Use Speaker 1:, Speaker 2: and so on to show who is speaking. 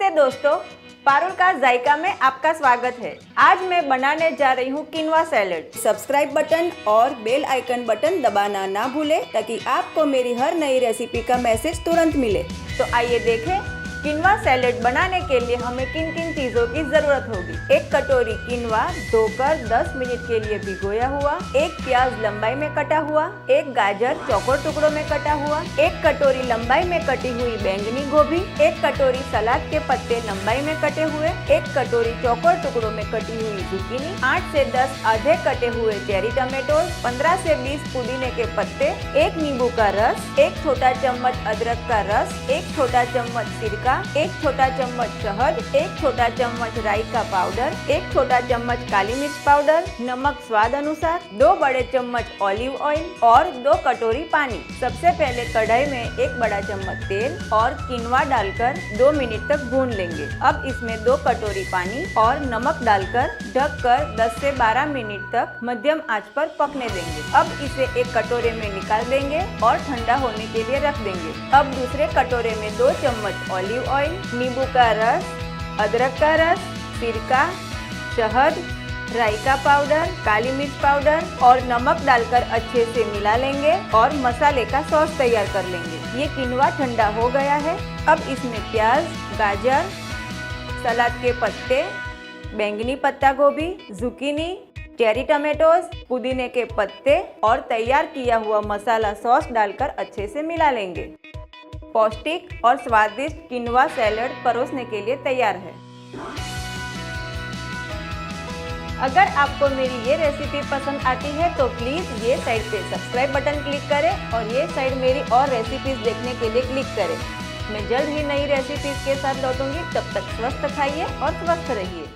Speaker 1: नमस्ते दोस्तों, पारुल का जायका में आपका स्वागत है। आज मैं बनाने जा रही हूँ किनवा सैलेड।
Speaker 2: सब्सक्राइब बटन और बेल आइकन बटन दबाना ना भूलें ताकि आपको मेरी हर नई रेसिपी का मैसेज तुरंत मिले।
Speaker 1: तो आइए देखें किनवा सैलेड बनाने के लिए हमें किन किन चीजों की जरूरत होगी। एक कटोरी किनवा धोकर 10 मिनट के लिए भिगोया हुआ, एक प्याज लंबाई में कटा हुआ, एक गाजर चौकोर टुकड़ों में कटा हुआ, एक कटोरी लंबाई में कटी हुई बैंगनी गोभी, एक कटोरी सलाद के पत्ते लंबाई में कटे हुए, एक कटोरी चौकोर टुकड़ों में कटी हुई जुकीनी, 8 से 10 आधे कटे हुए चेरी टमाटो, 15 से 20 पुदीने के पत्ते, एक नींबू का रस, एक छोटा चम्मच अदरक का रस, एक छोटा चम्मच सिरका, एक छोटा चम्मच शहद, एक छोटा चम्मच राई का पाउडर, एक छोटा चम्मच काली मिर्च पाउडर, नमक स्वाद अनुसार, 2 बड़े चम्मच ऑलिव ऑयल और 2 कटोरी पानी। सबसे पहले कढ़ाई में 1 बड़ा चम्मच तेल और किनवा डालकर 2 मिनट तक भून लेंगे। अब इसमें 2 कटोरी पानी और नमक डालकर ढककर 10 से 12 मिनट तक मध्यम आंच पर पकने देंगे। अब इसे एक कटोरे में निकाल देंगे और ठंडा होने के लिए रख देंगे। अब दूसरे कटोरे में 2 चम्मच ऑलिव ऑयल, नींबू का रस, अदरक का रस, सिरका, शहद, राई का पाउडर, काली मिर्च पाउडर और नमक डालकर अच्छे से मिला लेंगे और मसाले का सॉस तैयार कर लेंगे। ये किनवा ठंडा हो गया है। अब इसमें प्याज, गाजर, सलाद के पत्ते, बैंगनी पत्ता गोभी, जुकीनी, चेरी टमाटोज, पुदीने के पत्ते और तैयार किया हुआ मसाला सॉस डालकर अच्छे से मिला लेंगे। पौष्टिक और स्वादिष्ट किनवा सैलेड परोसने के लिए तैयार है। अगर आपको मेरी ये रेसिपी पसंद आती है तो प्लीज़ ये साइड पे सब्सक्राइब बटन क्लिक करें और ये साइड मेरी और रेसिपीज़ देखने के लिए क्लिक करें। मैं जल्द ही नई रेसिपीज़ के साथ लौटूंगी। तब तक स्वस्थ खाइए और स्वस्थ रहिए।